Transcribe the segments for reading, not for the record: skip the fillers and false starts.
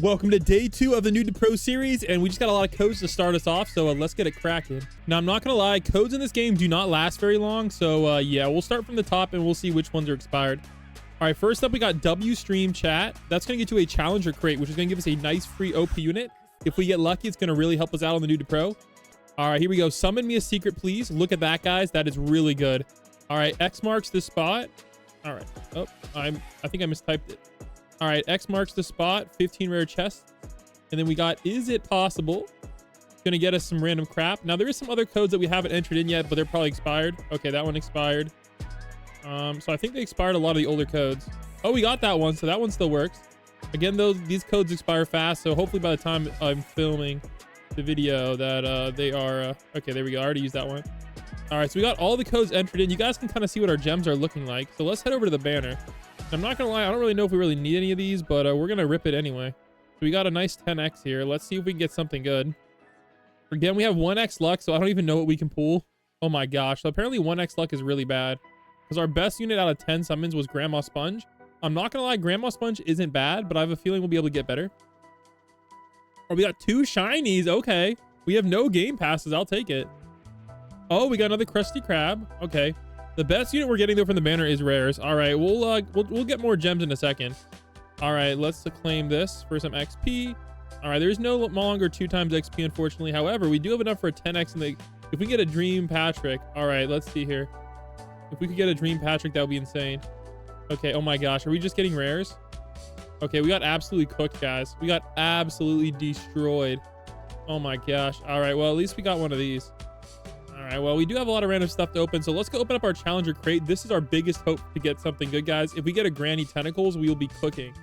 Welcome to day 2 of the Noob to Pro series, and we just got a lot of codes to start us off, so let's get it cracking. Now, I'm not gonna lie, codes in this game do not last very long, so yeah, we'll start from the top and we'll see which ones are expired. All right, first up, we got W Stream Chat. That's gonna get you a Challenger crate, which is gonna give us a nice free OP unit. If we get lucky, it's gonna really help us out on the Noob to Pro. All right, here we go. Summon me a secret, please. Look at that, guys. That is really good. All right, X marks the spot. All right. Oh, I think I mistyped it. All right, X marks the spot, 15 rare chests. And then we got, is it possible? It's gonna get us some random crap. Now, there is some other codes that we haven't entered in yet, but they're probably expired. Okay, that one expired. So I think they expired a lot of the older codes. Oh, we got that one, so that one still works. Again, these codes expire fast, so hopefully by the time I'm filming the video that they are, okay, there we go. I already used that one. All right, so we got all the codes entered in. You guys can kind of see what our gems are looking like. So let's head over to the banner. I'm not gonna lie, I don't really know if we really need any of these, but we're gonna rip it anyway. So we got a nice 10x here. Let's see if we can get something good. Again, we have 1x luck, so I don't even know what we can pull. Oh my gosh. So apparently 1x luck is really bad, because our best unit out of 10 summons was Grandma Sponge. I'm not gonna lie, Grandma Sponge isn't bad, but I have a feeling we'll be able to get better. Oh, we got 2 shinies. Okay, we have no game passes. I'll take it. Oh, we got another Krusty Krab. Okay. The best unit we're getting though from the banner is rares. All right, we'll get more gems in a second. All right, let's claim this for some XP. All right, there's no longer 2 times XP, unfortunately. However, we do have enough for a 10x. And if we get a Dream Patrick, all right, let's see here. If we could get a Dream Patrick, that would be insane. Okay. Oh my gosh, are we just getting rares? Okay, we got absolutely cooked, guys. We got absolutely destroyed. Oh my gosh. All right, well, at least we got one of these. All right, well, we do have a lot of random stuff to open, so let's go open up our Challenger crate. This is our biggest hope to get something good, guys. If we get a Granny Tentacles, we will be cooking.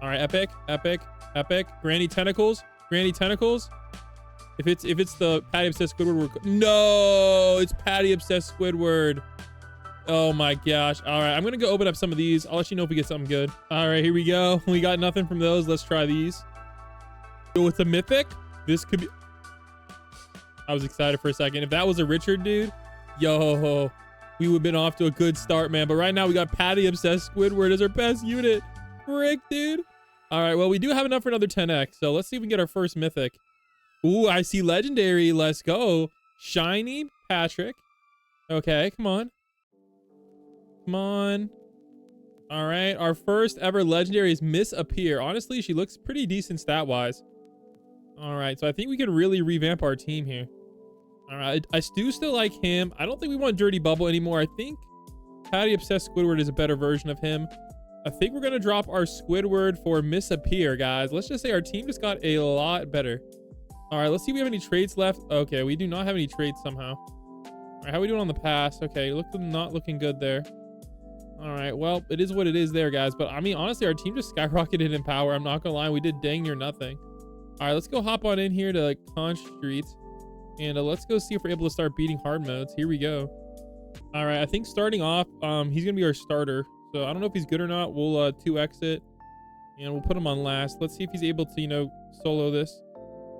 All right, epic. Granny Tentacles. If it's the Patty Obsessed Squidward, no, it's Patty Obsessed Squidward. Oh my gosh. All right, I'm gonna go open up some of these. I'll let you know if we get something good. All right, here we go. We got nothing from those. Let's try these. Oh, it's a mythic. This could be... I was excited for a second. If that was a Richard, dude, yo, we would have been off to a good start, man. But right now we got Patty Obsessed Squidward as our best unit. Frick, dude. All right, well, we do have enough for another 10x. So let's see if we can get our first mythic. Ooh, I see legendary. Let's go. Shiny Patrick. Okay, come on. Come on. All right, our first ever legendary is Miss Appear. Honestly, she looks pretty decent stat-wise. All right, so I think we can really revamp our team here. All right, I do still like him. I don't think we want Dirty Bubble anymore. I think Patty Obsessed Squidward is a better version of him. I think we're going to drop our Squidward for Miss Appear, guys. Let's just say our team just got a lot better. All right, let's see if we have any traits left. Okay, we do not have any traits somehow. All right, how are we doing on the pass? Okay, not looking good there. All right, well, it is what it is there, guys. But, I mean, honestly, our team just skyrocketed in power. I'm not going to lie. We did dang near nothing. All right, let's go hop on in here to Conch Street. And let's go see if we're able to start beating hard modes. Here we go. All right, I think starting off, he's going to be our starter. So I don't know if he's good or not. We'll 2x it. And we'll put him on last. Let's see if he's able to, you know, solo this.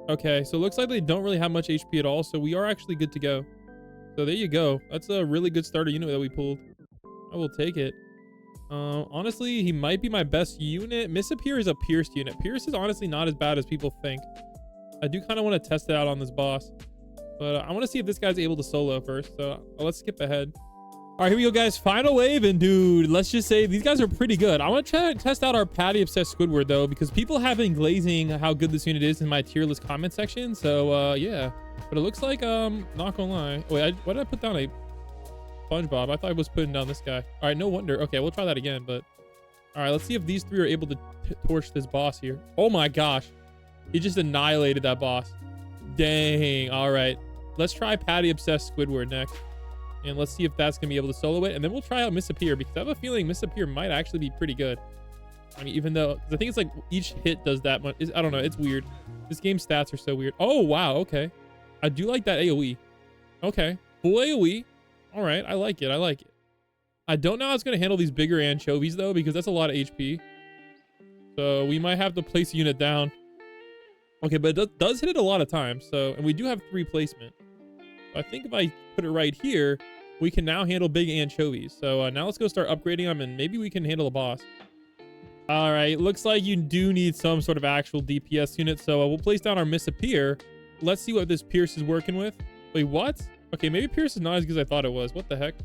Okay, so it looks like they don't really have much HP at all. So we are actually good to go. So there you go. That's a really good starter unit that we pulled. I will take it. Honestly, he might be my best unit. Miss Appear is a pierced unit. Pierce is honestly not as bad as people think. I do kind of want to test it out on this boss. But I want to see if this guy's able to solo first. So let's skip ahead. All right, here we go, guys. Final wave. And dude, let's just say these guys are pretty good. I want to try to test out our Patty Obsessed Squidward, though, because people have been glazing how good this unit is in my tier list comment section. So, yeah. But it looks like, not gonna lie. Wait, why did I put down a Spongebob? I thought I was putting down this guy. All right, no wonder. Okay, we'll try that again. But all right, let's see if these 3 are able to torch this boss here. Oh my gosh, he just annihilated that boss. Dang. All right, let's try Patty Obsessed Squidward next, and let's see if that's gonna be able to solo it. And then we'll try out Miss Appear, because I have a feeling Miss Appear might actually be pretty good. I mean, even though I think it's like each hit does that much. I don't know. It's weird. This game's stats are so weird. Oh wow. Okay, I do like that AOE. Okay, full AOE. All right, I like it. I don't know how it's going to handle these bigger anchovies, though, because that's a lot of HP. So we might have to place a unit down. Okay, but it does hit it a lot of times. So, and we do have 3 placement. So I think if I put it right here, we can now handle big anchovies. So now let's go start upgrading them, and maybe we can handle the boss. All right, looks like you do need some sort of actual DPS unit. So we'll place down our Misappear. Let's see what this Pierce is working with. Wait, what? Okay, maybe Pierce is not as good as I thought it was. What the heck?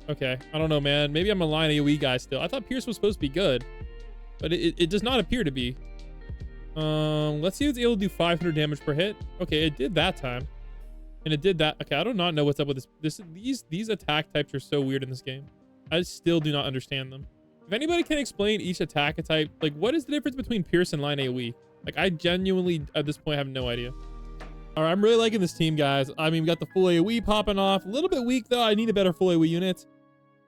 Okay, I don't know, man. Maybe I'm a line AoE guy still. I thought Pierce was supposed to be good, but it does not appear to be. Let's see if it's able to do 500 damage per hit. Okay, it did that time. And it did that. Okay, I do not know what's up with these attack types are so weird in this game. I still do not understand them. If anybody can explain each attack type, like what is the difference between Pierce and line AoE? Like I genuinely at this point have no idea. All right, I'm really liking this team, guys. I mean, we got the full AoE popping off. A little bit weak though. I need a better full AoE unit.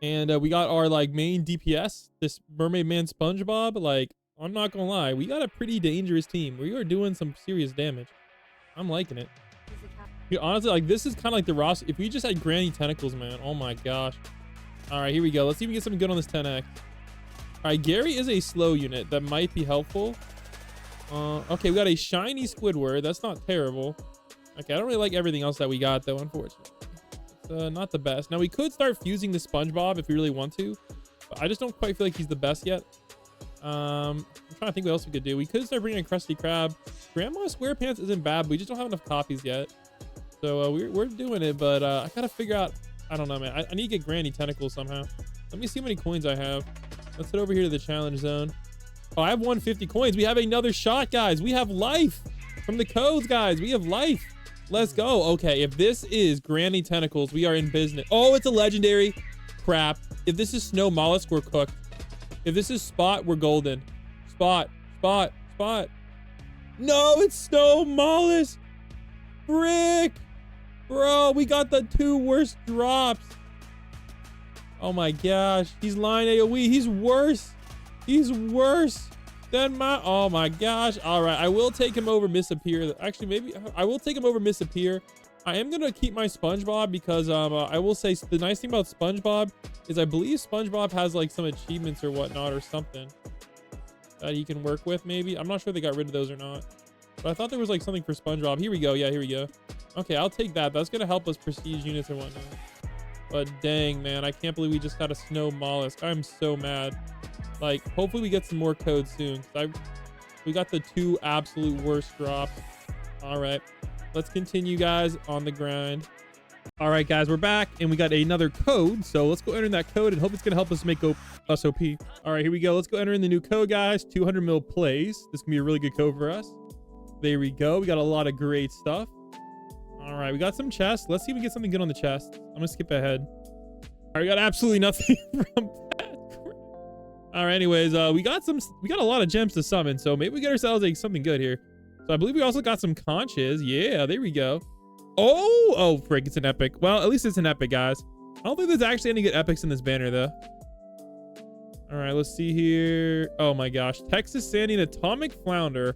And we got our like main DPS, this Mermaid Man Spongebob. Like I'm not gonna lie, we got a pretty dangerous team. We are doing some serious damage. I'm liking it. Yeah, honestly, like this is kind of like the Ross. If we just had Granny Tentacles, man. Oh my gosh. All right, here we go. Let's see if we get something good on this 10x. All right, Gary is a slow unit that might be helpful. Okay, we got a shiny Squidward. That's not terrible. Okay, I don't really like everything else that we got though, unfortunately. It's not the best. Now we could start fusing the Spongebob if we really want to, but I just don't quite feel like he's the best yet. I'm trying to think what else we could do. We could start bringing in Krusty Krab. Grandma SquarePants isn't bad, but we just don't have enough copies yet. So we're doing it, but I gotta figure out. I don't know, man. I need to get Granny Tentacles somehow. Let me see how many coins I have. Let's head over here to the challenge zone. Oh, I have 150 coins. We have another shot, guys. We have life from the codes, guys. We have life. Let's go. Okay, if this is Granny Tentacles, we are in business. Oh, it's a legendary. Crap. If this is Snow Mollusk, we're cooked. If this is Spot, we're golden. Spot. No, it's Snow Mollusk. Frick. Bro, we got the 2 worst drops. Oh my gosh. He's line AoE. He's worse. He's worse than my... Oh my gosh. All right. I will take him over Misappear. Actually, maybe I will take him over Misappear. I am going to keep my Spongebob because I will say the nice thing about Spongebob is I believe Spongebob has like some achievements or whatnot or something that he can work with maybe. I'm not sure they got rid of those or not. But I thought there was like something for Spongebob. Here we go. Yeah, here we go. Okay, I'll take that. That's going to help us prestige units and whatnot. But dang, man, I can't believe we just got a Snow Mollusk. I'm so mad. Like, hopefully we get some more codes soon. We got the 2 absolute worst drops. All right, let's continue, guys, on the grind. All right, guys, we're back, and we got another code. So let's go enter in that code and hope it's going to help us make us OP. All right, here we go. Let's go enter in the new code, guys. 200 mil plays. This can be a really good code for us. There we go. We got a lot of great stuff. All right, we got some chests. Let's see if we get something good on the chest. I'm gonna skip ahead. All right, we got absolutely nothing from that. All right, anyways, we got a lot of gems to summon, so maybe we get ourselves like something good here. So I believe we also got some conches. Yeah, there we go. Oh, frick, it's an epic. Well, at least it's an epic, guys. I don't think there's actually any good epics in this banner though. All right, let's see here. Oh my gosh, Texas Sandy and Atomic Flounder.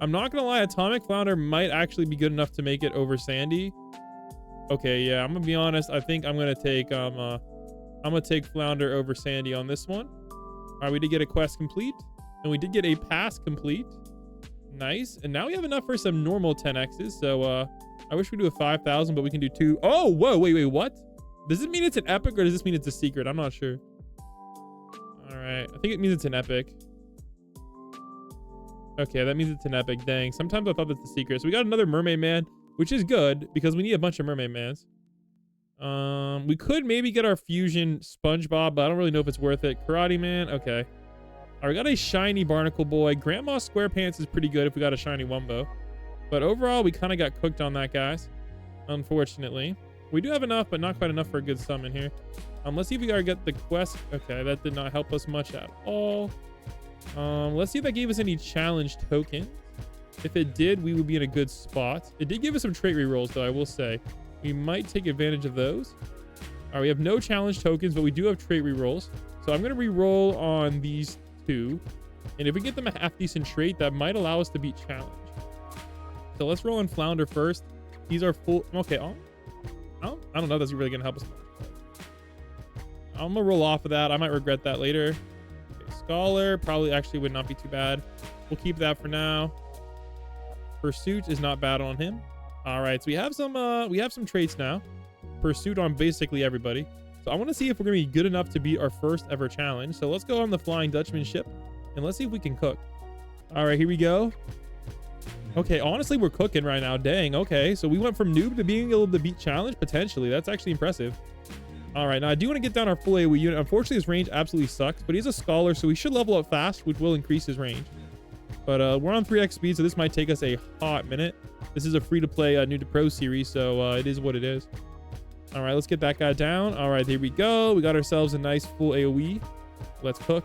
I'm not gonna lie, Atomic Flounder might actually be good enough to make it over Sandy. Okay, yeah, I'm gonna be honest. I think I'm gonna take Flounder over Sandy on this one. All right, we did get a quest complete, and we did get a pass complete. Nice, and now we have enough for some normal 10x's. So I wish we do a 5,000, but we can do 2. Oh, whoa, wait, what? Does it mean it's an epic or does this mean it's a secret? I'm not sure. All right, I think it means it's an epic. Okay, that means it's an epic. Dang, sometimes I thought that's the secret. So we got another Mermaid Man, which is good because we need a bunch of Mermaid Mans. We could maybe get our fusion Spongebob, but I don't really know if it's worth it. Karate Man, okay. All right, we got a shiny Barnacle Boy. Grandma SquarePants is pretty good if we got a shiny Wumbo. But overall, we kind of got cooked on that, guys. Unfortunately. We do have enough, but not quite enough for a good summon here. Let's see if we gotta get the quest. Okay, that did not help us much at all. Let's see if that gave us any challenge tokens. If it did, we would be in a good spot. It did give us some trait rerolls, though, I will say. We might take advantage of those. All right, we have no challenge tokens, but we do have trait rerolls. So I'm going to reroll on these 2. And if we get them a half-decent trait, that might allow us to beat challenge. So let's roll on Flounder first. These are full... Okay, I don't know if that's really going to help us much. I'm going to roll off of that. I might regret that later. Scholar probably actually would not be too bad. We'll keep that for now. Pursuit is not bad on him. All right, so we have some traits now. Pursuit on basically everybody. So I want to see if we're gonna be good enough to beat our first ever challenge. So let's go on the Flying Dutchman ship. and let's see if we can cook. All right, here we go. Okay, honestly, we're cooking right now. Dang, okay. So we went from noob to being able to beat challenge, potentially. That's actually impressive. All right, now I do want to get down our full AoE unit. Unfortunately, his range absolutely sucks, but he's a scholar, so he should level up fast, which will increase his range. But we're on 3x speed, so this might take us a hot minute. This is a free-to-play New to Pro series, so it is what it is. All right, let's get that guy down. All right, there we go. We got ourselves a nice full AoE. Let's cook.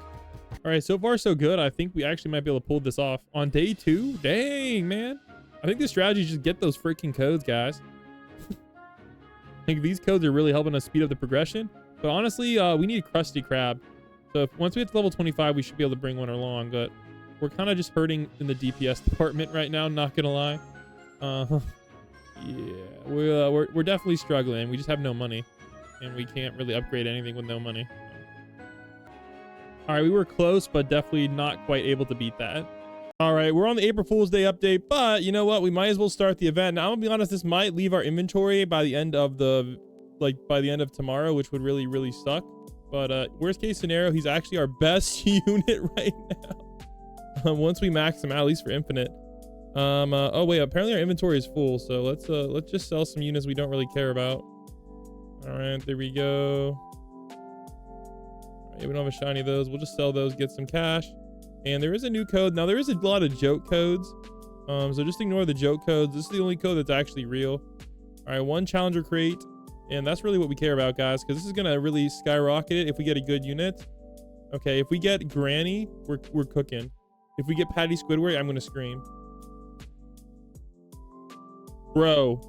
All right, so far so good. I think we actually might be able to pull this off on day 2. Dang, man. I think the strategy is just get those freaking codes, guys. I think these codes are really helping us speed up the progression. But honestly, we need Krusty Krab. So once we get to level 25, we should be able to bring one along. But we're kind of just hurting in the DPS department right now, not gonna lie. Yeah, we're definitely struggling. We just have no money, and we can't really upgrade anything with no money. All right, we were close, but definitely not quite able to beat that. All right, we're on the April Fool's Day update, but you know what? We might as well start the event. Now, I'm gonna be honest, this might leave our inventory by the end of tomorrow, which would really, really suck. But worst case scenario, he's actually our best unit right now. Once we max him out, at least for infinite. Oh wait, apparently our inventory is full, so let's just sell some units we don't really care about. All right, there we go. Yeah, we don't have a shiny of those. We'll just sell those, get some cash. And there is a new code. Now, there is a lot of joke codes. So just ignore the joke codes. This is the only code that's actually real. All right, 1 challenger crate. And that's really what we care about, guys, because this is going to really skyrocket it if we get a good unit. Okay, if we get Granny, we're cooking. If we get Patty Squidward, I'm going to scream. Bro.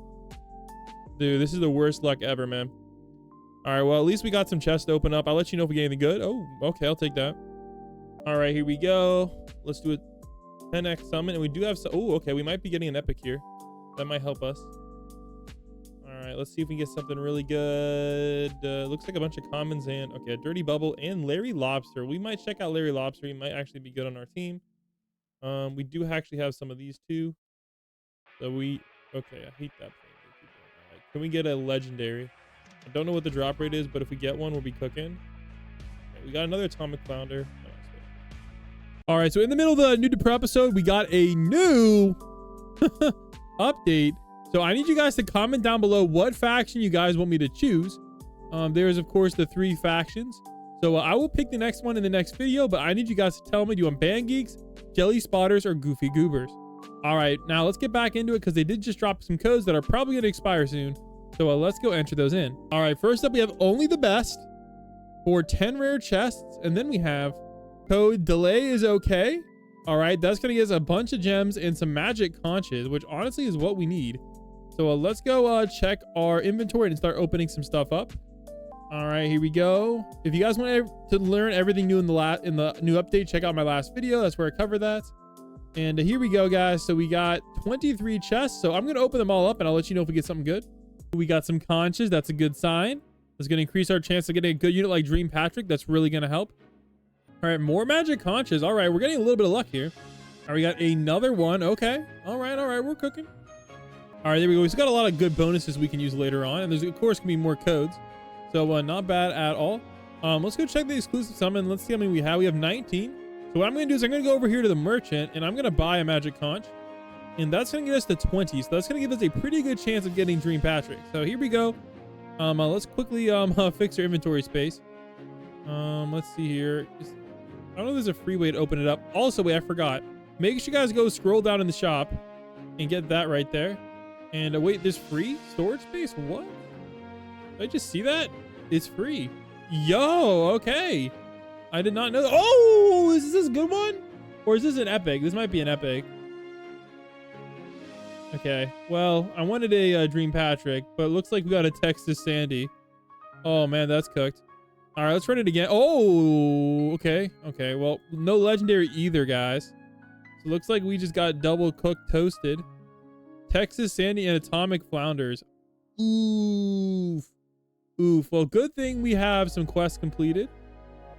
Dude, this is the worst luck ever, man. All right, well, at least we got some chests to open up. I'll let you know if we get anything good. Oh, okay, I'll take that. All right, here we go. Let's do a 10x summon. And we do have some. Oh, okay, we might be getting an epic here. That might help us. All right, let's see if we can get something really good. Looks like a bunch of commons and, okay, a dirty bubble and Larry Lobster. We might check out Larry Lobster. He might actually be good on our team. We do actually have some of these too. So okay, I hate that thing. All right, can we get a legendary? I don't know what the drop rate is, but if we get one, we'll be cooking. Okay, we got another atomic flounder. All right, so in the middle of the New to Pro episode, we got a new update. So I need you guys to comment down below what faction you guys want me to choose. There's, of course, the 3 factions. So I will pick the next one in the next video, but I need you guys to tell me, do you want Band Geeks, Jelly Spotters, or Goofy Goobers? All right, now let's get back into it because they did just drop some codes that are probably going to expire soon. So let's go enter those in. All right, first up, we have Only the Best for 10 rare chests. And then we have code Delay is Okay. All right, that's going to get us a bunch of gems and some magic conches, which honestly is what we need. So let's go check our inventory and start opening some stuff up. All right, here we go. If you guys want to learn everything new in the new update, check out my last video. That's where I cover that. And here we go, guys. So we got 23 chests. So I'm going to open them all up and I'll let you know if we get something good. We got some conches. That's a good sign. That's going to increase our chance of getting a good unit like Dream Patrick. That's really going to help. All right, more magic conches. All right, we're getting a little bit of luck here. All right, we got another one. Okay. All right, we're cooking. All right, there we go. We've got a lot of good bonuses we can use later on. And there's, of course, going to be more codes. So not bad at all. Let's go check the exclusive summon. Let's see how many we have. We have 19. So what I'm going to do is I'm going to go over here to the merchant and I'm going to buy a magic conch. And that's going to get us to 20. So that's going to give us a pretty good chance of getting Dream Patrick. So here we go. Let's quickly fix our inventory space. Let's see here. I don't know if there's a free way to open it up. Also, wait, I forgot. Make sure you guys go scroll down in the shop and get that right there. And wait, there's free storage space? What? Did I just see that? It's free. Yo, okay. I did not know that. Oh, is this a good one? Or is this an epic? This might be an epic. Okay, well, I wanted a Dream Patrick, but it looks like we got a Texas Sandy. Oh, man, that's cooked. All right, let's run it again. Oh, okay. Okay, well, no legendary either, guys. So it looks like we just got double cooked toasted. Texas Sandy and Atomic Flounders. Oof. Oof. Well, good thing we have some quests completed.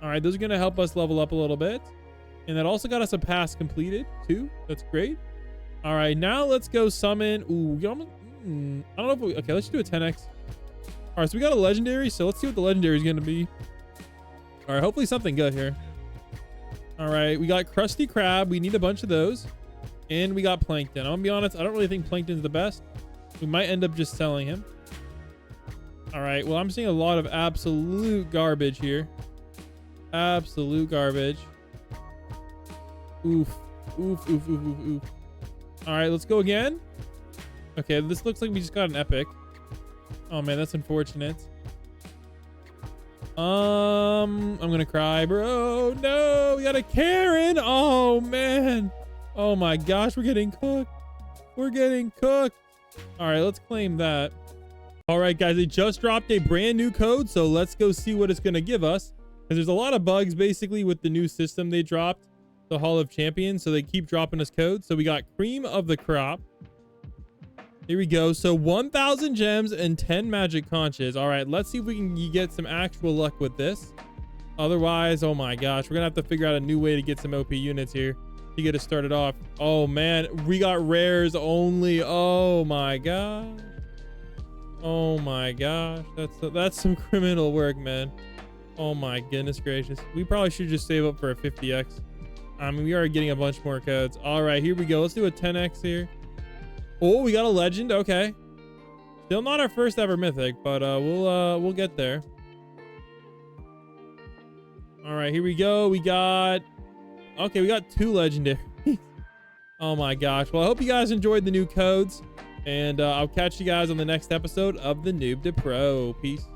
All right, those are going to help us level up a little bit. And that also got us a pass completed, too. That's great. All right, now let's go summon. Ooh, I don't know if we... Okay, let's do a 10x. All right, so we got a legendary. So let's see what the legendary is going to be. All right, hopefully something good here. All right, we got Krusty Krab. We need a bunch of those. And we got Plankton. I'm gonna be honest, I don't really think Plankton's the best. We might end up just selling him. All right, well, I'm seeing a lot of absolute garbage here. Absolute garbage. Oof. Oof, oof, oof, oof, oof. All right, let's go again. Okay, this looks like we just got an epic. Oh, man, that's unfortunate. I'm gonna cry, bro. No, we got a Karen. Oh, man. Oh, my gosh, we're getting cooked. We're getting cooked. All right, let's claim that. All right, guys, they just dropped a brand new code, so let's go see what it's gonna give us. Because there's a lot of bugs, basically, with the new system they dropped, the Hall of Champions, so they keep dropping us codes. So we got Cream of the Crop. Here we go. So 1,000 gems and 10 magic conches. All right, let's see if we can get some actual luck with this. Otherwise, oh my gosh, we're gonna have to figure out a new way to get some OP units here to get us started off. Oh man, we got rares only. Oh my gosh. Oh my gosh, that's some criminal work, man. Oh my goodness gracious. We probably should just save up for a 50x. I mean, we are getting a bunch more codes. All right, here we go. Let's do a 10x here. Oh, we got a legend. Okay. Still not our first ever mythic, but we'll get there. All right, here we go. We got 2 legendaries. Oh my gosh. Well, I hope you guys enjoyed the new codes, and I'll catch you guys on the next episode of the Noob to Pro. Peace.